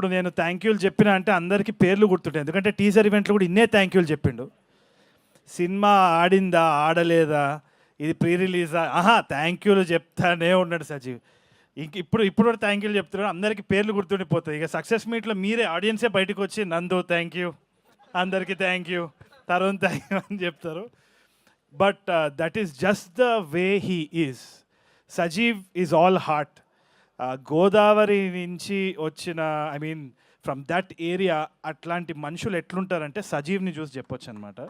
ఇప్పుడు నేను థ్యాంక్ యూలు చెప్పినా అంటే అందరికీ పేర్లు గుర్తుంటాయి, ఎందుకంటే టీజర్ ఈవెంట్లో కూడా ఇన్నే థ్యాంక్ యూలు చెప్పిండు. సినిమా ఆడిందా ఆడలేదా, ఇది ప్రీ రిలీజా, థ్యాంక్ యూలు చెప్తానే ఉన్నాడు సజీవ్. ఇప్పుడు కూడా థ్యాంక్ యూలు చెప్తున్నాడు, అందరికీ పేర్లు గుర్తుండిపోతాయి. ఇక సక్సెస్ మీట్లో మీరే ఆడియన్సే బయటకు వచ్చి నందు థ్యాంక్ యూ, అందరికీ thank you, Tarun thank you అని చెప్తారు. But that is just the way he is. Sajeev is all heart. Godavari నుంచి వచ్చిన, I mean from that area, అట్లాంటి మనుషులు ఎట్లుంటారంటే సజీవ్ని చూసి చెప్పొచ్చు అనమాట.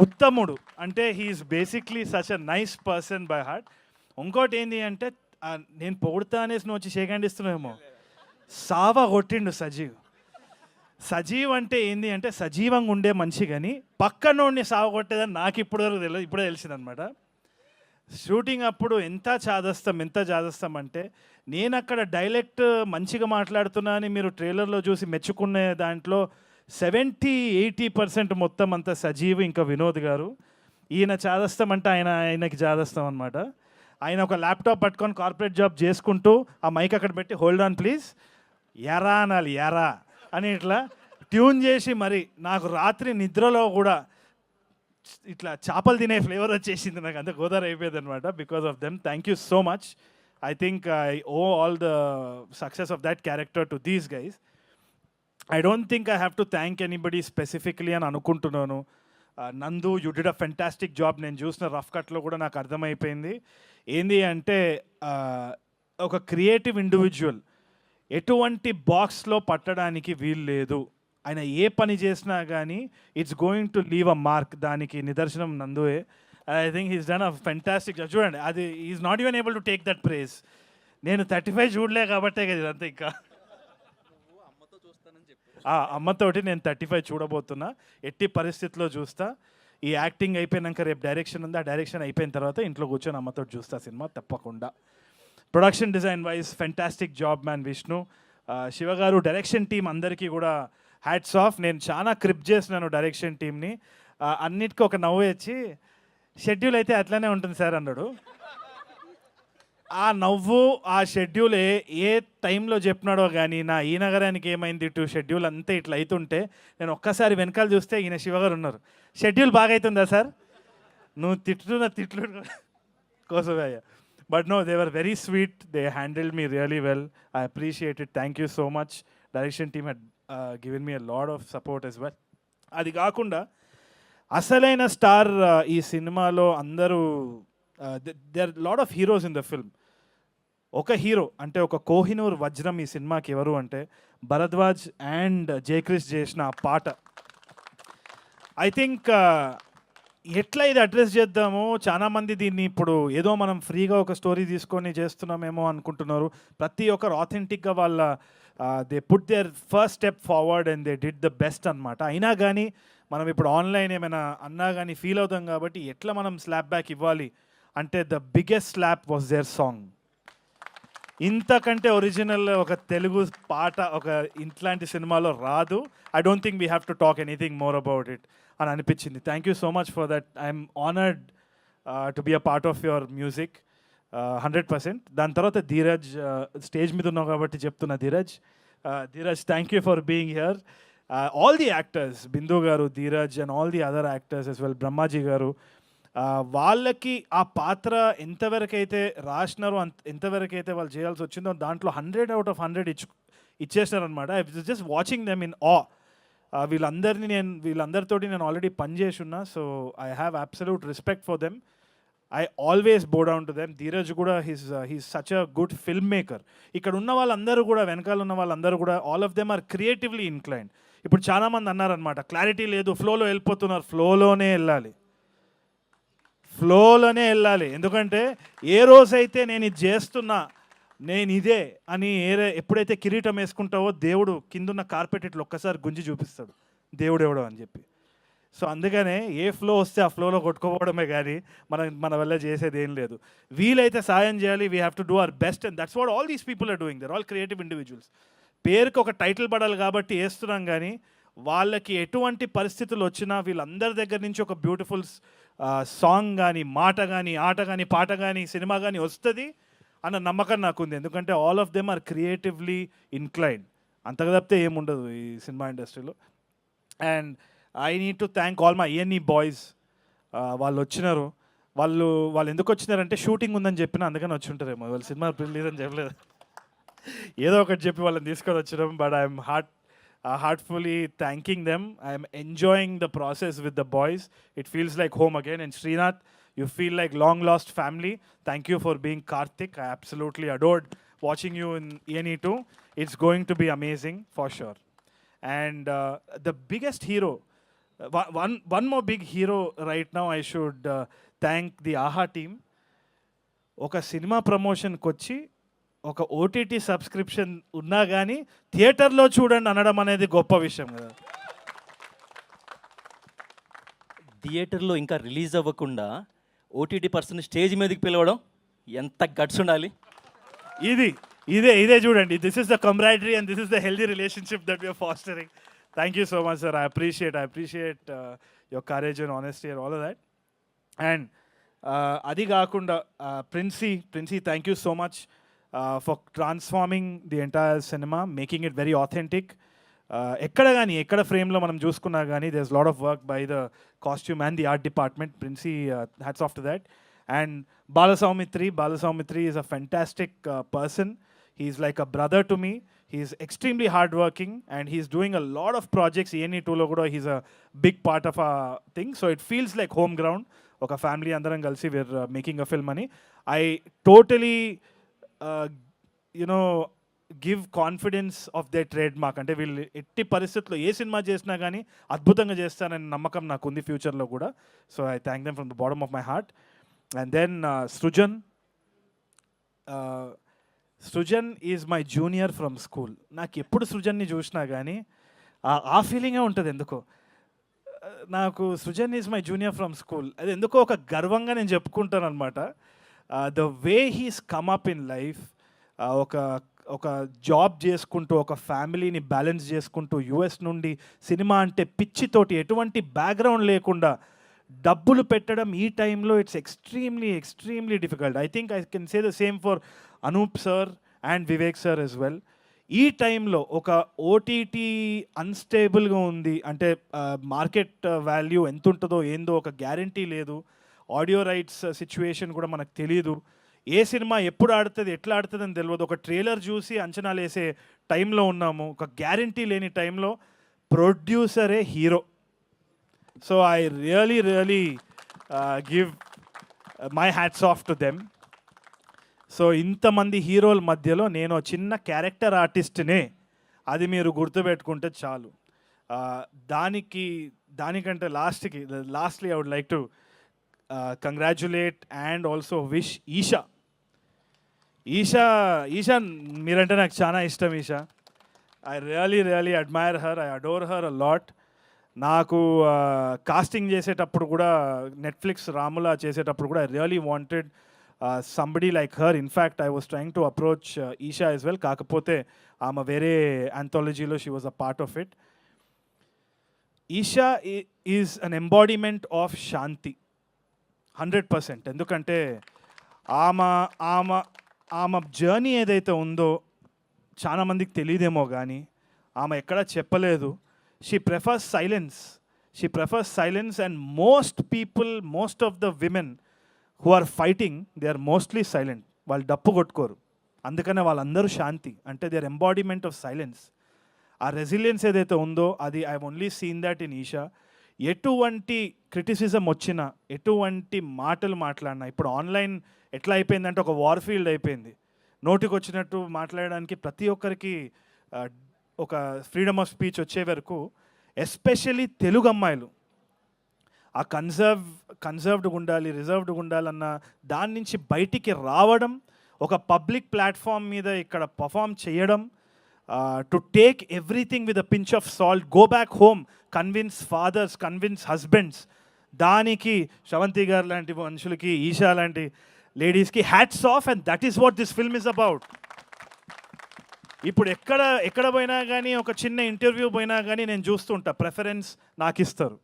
ఉత్తముడు అంటే he is basically such a nice person by heart. ఇంకోటి ఏంటి అంటే నేను పొగుడుతా అనేసి నువ్వు వచ్చి షేకండిస్తున్నావేమో, సావా కొట్టిండు సజీవ్. సజీవ్ అంటే ఏంది అంటే సజీవంగా ఉండే మనిషి, కానీ పక్కనోడిని సావ కొట్టేదని నాకు ఇప్పటి వరకు తెలియదు, ఇప్పుడే తెలిసిందనమాట. షూటింగ్ అప్పుడు ఎంత చాదస్తాం అంటే, నేను అక్కడ డైలెక్ట్ మంచిగా మాట్లాడుతున్నా అని మీరు ట్రైలర్లో చూసి మెచ్చుకునే దాంట్లో 70-80% మొత్తం అంతా సజీవ్ ఇంకా వినోద్ గారు. ఈయన చాదస్తాం అంటే ఆయనకి చాదస్తాం అనమాట. ఆయన ఒక ల్యాప్టాప్ పట్టుకొని కార్పొరేట్ జాబ్ చేసుకుంటూ ఆ మైక్ అక్కడ పెట్టి హోల్డ్ ఆన్ ప్లీజ్, ఎరా అనాలి, ఎరా అని ఇట్లా ట్యూన్ చేసి, మరి నాకు రాత్రి నిద్రలో కూడా ఇట్లా చేపలు తినే ఫ్లేవర్ వచ్చేసింది, నాకు అంత గోదావరి అయిపోయింది అనమాట because of them. Thank you so much. I think I owe all the success of that character to these guys. I don't think I have to thank anybody specifically అని అనుకుంటున్నాను. Nandu, you did a fantastic job. నేను చూసిన rough కట్లో కూడా నాకు అర్థమైపోయింది ఏంది అంటే, ఒక క్రియేటివ్ ఇండివిజువల్ ఎటువంటి బాక్స్లో పట్టడానికి వీలు లేదు. ఆయన ఏ పని చేసినా కానీ it's going to leave a mark. దానికి నిదర్శనం నందువే. I think he's done a fantastic job. చూడండి, అది is not even able to take that prize. నేను 35 చూడలే కాబట్టే కదా ఇదంతా. ఇంకా అమ్మతోటి నేను 35 చూడబోతున్నా, ఎట్టి పరిస్థితిలో చూస్తా. ఈ యాక్టింగ్ అయిపోయినాక రేపు డైరెక్షన్ ఉంది, ఆ డైరెక్షన్ అయిపోయిన తర్వాత ఇంట్లో కూర్చొని అమ్మతో చూస్తా సినిమా తప్పకుండా. Production design wise fantastic job man Vishnu. Shiva గారు, డైరెక్షన్ టీం అందరికీ కూడా హ్యాట్స్ ఆఫ్. నేను చాలా క్రిప్ చేసినాను డైరెక్షన్ టీమ్ని. అన్నిటికీ ఒక నవ్వు వచ్చి, షెడ్యూల్ అయితే అట్లనే ఉంటుంది సార్ అన్నాడు. ఆ నవ్వు, ఆ షెడ్యూల్ ఏ టైంలో చెప్పినాడో కానీ, నా ఈ నగరానికి ఏమైంది టు షెడ్యూల్ అంతే ఇట్లా అవుతుంటే, నేను ఒక్కసారి వెనకాల చూస్తే ఈయన శివగారు ఉన్నారు. షెడ్యూల్ బాగా అవుతుందా సార్? నువ్వు తిట్టుతున్న తిట్లు కోసమే అయ్యా. But no, they were very sweet. They handled me really well. I appreciate it. Thank you so much. Direction team had given me a lot of support as well. అది కాకుండా అసలైన star ఈ సినిమాలో అందరూ, they are lot of heroes in the film. ఒక hero అంటే ఒక కోహినూర్ వజ్రం ఈ సినిమాకి ఎవరు అంటే భరద్వాజ్ అండ్ జయక్రిష్ చేసిన ఆ పాట. ఐ థింక్ ఎట్లా ఇది అడ్రస్ చేద్దామో, చాలామంది దీన్ని ఇప్పుడు ఏదో మనం ఫ్రీగా ఒక స్టోరీ తీసుకొని చేస్తున్నామేమో అనుకుంటున్నారు. ప్రతి ఒక్కరు ఆథెంటిక్గా వాళ్ళ they put their first step forward and they did the best అనమాట. అయినా కానీ మనం ఇప్పుడు ఆన్లైన్ ఏమైనా అన్నా కానీ ఫీల్ అవుతాం కాబట్టి, ఎట్లా మనం స్లాప్ బ్యాక్ ఇవ్వాలి అంటే the biggest slap was their song. ఇంతకంటే ఒరిజినల్ ఒక తెలుగు పాట ఒక ఇట్లాంటి సినిమాలో రాదు. I don't think we have to talk anything more about it అని అనిపించింది. Thank you so much for that. I'm honoured to be a part of your music 100%. దాని తర్వాత ధీరజ్, స్టేజ్ మీద ఉన్నావు కాబట్టి చెప్తున్నా, Dheeraj thank you for being here. All the actors, Bindu garu, Dheeraj and all the other actors as well, Brahmaji గారు, వాళ్ళకి ఆ పాత్ర ఎంతవరకైతే రాసినారో ఎంతవరకైతే వాళ్ళు చేయాల్సి వచ్చిందో దాంట్లో 100 out of 100 ఇచ్చేసినారనమాట. I was just watching them in ఆ. వీళ్ళందరితోటి నేను ఆల్రెడీ పనిచేసి ఉన్నా. So I have absolute respect for them. I always bow down to them. Dheeraj కూడా he's such a good film maker. ఇక్కడ ఉన్న వాళ్ళందరూ కూడా, వెనకాల ఉన్న వాళ్ళందరూ కూడా, all of them are creatively inclined. ఇప్పుడు చాలామంది అన్నారనమాట, క్లారిటీ లేదు, ఫ్లోలో వెళ్ళిపోతున్నారు. ఫ్లోలోనే వెళ్ళాలి. ఎందుకంటే ఏ రోజైతే నేను ఇది చేస్తున్నా, నేను ఇదే అని ఎప్పుడైతే కిరీటం వేసుకుంటావో, దేవుడు కిందున్న కార్పెట్ ఇట్లా ఒక్కసారి గుంజి చూపిస్తాడు, దేవుడు ఎవడో అని చెప్పి. సో అందుకనే ఏ ఫ్లో వస్తే ఆ ఫ్లోలో కొట్టుకోవడమే కానీ మన వల్ల చేసేది ఏం లేదు. వీలైతే సాయం చేయాలి. We have to do our best and that's what all these people are doing. They're all creative individuals. పేరుకి ఒక టైటిల్ పడాలి కాబట్టి వేస్తున్నాం, కానీ వాళ్ళకి ఎటువంటి పరిస్థితులు వచ్చినా వీళ్ళందరి దగ్గర నుంచి ఒక బ్యూటిఫుల్ సాంగ్ కానీ, మాట కానీ, ఆట కానీ, పాట కానీ, సినిమా కానీ వస్తుంది అన్న నమ్మకం నాకుంది. ఎందుకంటే all of them are creatively inclined. అంతగా తప్పితే ఏముండదు ఈ సినిమా ఇండస్ట్రీలో. And I need to thank all my ENE boys. వాళ్ళు వచ్చినారు. వాళ్ళు ఎందుకు వచ్చినారంటే షూటింగ్ ఉందని చెప్పిన అందుకని వచ్చి ఉంటారేమో, వాళ్ళు సినిమా రిలీజ్ అని చెప్పలేదు. ఏదో ఒకటి చెప్పి వాళ్ళని తీసుకొని వచ్చినాం. But I'm heartfully thanking them. I'm enjoying the process with the boys. It feels like home again. And Srinath, you feel like long lost family. Thank you for being Karthik. I absolutely adored watching you in ENE 2. It's going to be amazing for sure. And the biggest hero, one more big hero right now, I should thank the AHA team. ఒక cinema ప్రమోషన్కి వచ్చి ఒక OTT subscription ఉన్నా కానీ థియేటర్లో చూడండి అనడం అనేది గొప్ప విషయం కదా. థియేటర్లో ఇంకా రిలీజ్ అవ్వకుండా OTT పర్సన్ స్టేజ్ మీదకి పిలవడం ఎంత గట్స్ ఉండాలి. ఇదే చూడండి. This is the camaraderie and this is the healthy relationship that we are fostering. Thank you so much, sir. I appreciate your courage and honesty and all of that. And అది కాకుండా princi, thank you so much for transforming the entire cinema, making it very authentic. ఎక్కడ ఫ్రేమ్లో మనం చూసుకున్నా కానీ there's a lot of work by the costume and the art department. Princey, hats off to that. And Balasaumitri is a fantastic person. He's like a brother to me. He's extremely hardworking and he's doing a lot of projects. ENE 2lo kuda he's a big part of our thing. So it feels like home ground. Oka family andaram kalsi we're making a film ani. I totally give confidence of their trademark. Ante వీళ్ళు ఎట్టి పరిస్థితుల్లో ఏ cinema చేసినా కానీ అద్భుతంగా చేస్తానని నమ్మకం నాకు ఉంది ఫ్యూచర్లో కూడా. So I thank them from the bottom of my heart. And then Srujan is my junior from school. నాకు ఎప్పుడు సృజన్ని చూసినా కానీ ఆ ఫీలింగే ఉంటుంది ఎందుకో. నాకు Srujan is my junior from school, అది ఎందుకో ఒక గర్వంగా నేను చెప్పుకుంటాను అనమాట. The way he's come up in life, ఒక జాబ్ చేసుకుంటూ ఒక ఫ్యామిలీని బ్యాలెన్స్ చేసుకుంటూ US నుండి సినిమా అంటే పిచ్చితోటి ఎటువంటి బ్యాక్గ్రౌండ్ లేకుండా డబ్బులు పెట్టడం ఈ టైంలో it's extremely difficult. I think I can say the same for Anoop sir and Vivek sir as well. ఈ టైంలో ఒక OTT అన్స్టేబుల్గా ఉంది అంటే మార్కెట్ వాల్యూ ఎంత ఉంటుందో ఏందో ఒక గ్యారంటీ లేదు. ఆడియో రైట్స్ సిచ్యువేషన్ కూడా మనకు తెలియదు. ఏ సినిమా ఎప్పుడు ఆడుతుంది ఎట్లా ఆడుతుంది అని తెలియదు. ఒక ట్రైలర్ చూసి అంచనాలు వేసే టైంలో ఉన్నాము. ఒక గ్యారంటీ లేని టైంలో ప్రొడ్యూసరే hero. So I really give my hats off to them. So ఇంతమంది హీరోల మధ్యలో నేను చిన్న క్యారెక్టర్ ఆర్టిస్ట్నే, అది మీరు గుర్తుపెట్టుకుంటే చాలు. దానికంటే lastly I would like to congratulate and also wish Esha మీరంటే నాకు చాలా ఇష్టం. Esha, I really admire her, I adore her a lot. నాకు కాస్టింగ్ చేసేటప్పుడు కూడా నెట్ఫ్లిక్స్ రాములా చేసేటప్పుడు కూడా I really wanted somebody like her. In fact, I was trying to approach Isha as well. కాకపోతే ఆమె వేరే anthologyలో she was a part of it. Isha is an embodiment of Shanti 100%. ఎందుకంటే ఆమె జర్నీ ఏదైతే ఉందో చాలా మందికి తెలియదేమో కానీ ఆమె ఎక్కడా చెప్పలేదు. She prefers silence and most of the women who are fighting, they are mostly silent. వాళ్ళు డప్పు కొట్టుకోరు, అందుకనే వాళ్ళందరూ శాంతి అంటే they are embodiment of silence. ఆ రెసిలియన్స్ ఏదైతే ఉందో అది I only seen that in Esha. ఎటువంటి క్రిటిసిజం వచ్చినా, ఎటువంటి మాటలు మాట్లాడినా, ఇప్పుడు ఆన్లైన్ ఎట్లా అయిపోయిందంటే ఒక వార్ ఫీల్డ్ అయిపోయింది. నోటికి వచ్చినట్టు మాట్లాడడానికి ప్రతి ఒక్కరికి ఒక ఫ్రీడమ్ ఆఫ్ స్పీచ్ వచ్చే వరకు, ఎస్పెషల్లీ తెలుగు అమ్మాయిలు ఆ కన్సర్వ్డ్గా ఉండాలి, రిజర్వ్డ్గా ఉండాలన్న దాని నుంచి బయటికి రావడం, ఒక పబ్లిక్ ప్లాట్ఫామ్ మీద ఇక్కడ పర్ఫామ్ చేయడం, to take everything with a pinch of salt, go back home, convince fathers, convince husbands. దానికి శ్రవంతి గారు లాంటి మనుషులకి, ఈషా లాంటి లేడీస్కి hats off. And that is what this film is about. ఇప్పుడు ఎక్కడ పోయినా కానీ, ఒక చిన్న ఇంటర్వ్యూ పోయినా కానీ నేను చూస్తుంటా ప్రెఫరెన్స్ నాకు ఇస్తారు.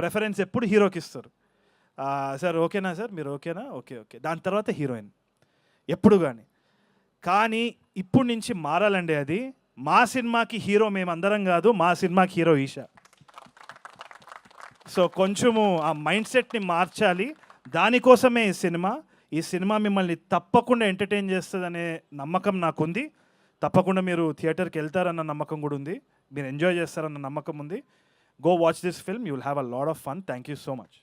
ప్రెఫరెన్స్ ఎప్పుడు హీరోకి ఇస్తారు. సార్ ఓకేనా, సార్ మీరు ఓకేనా, ఓకే, దాని తర్వాత హీరోయిన్ ఎప్పుడు కానీ ఇప్పుడు నుంచి మారాలండి. అది మా సినిమాకి హీరో మేమందరం కాదు, మా సినిమాకి హీరో ఈషా. సో కొంచెము ఆ మైండ్ సెట్ని మార్చాలి. దానికోసమే ఈ సినిమా మిమ్మల్ని తప్పకుండా ఎంటర్టైన్ చేస్తుందనే నమ్మకం నాకుంది. తప్పకుండా మీరు థియేటర్కి వెళ్తారన్న నమ్మకం కూడా ఉంది. మీరు ఎంజాయ్ చేస్తారన్న నమ్మకం ఉంది. Go watch this film, you will have a lot of fun. Thank you so much.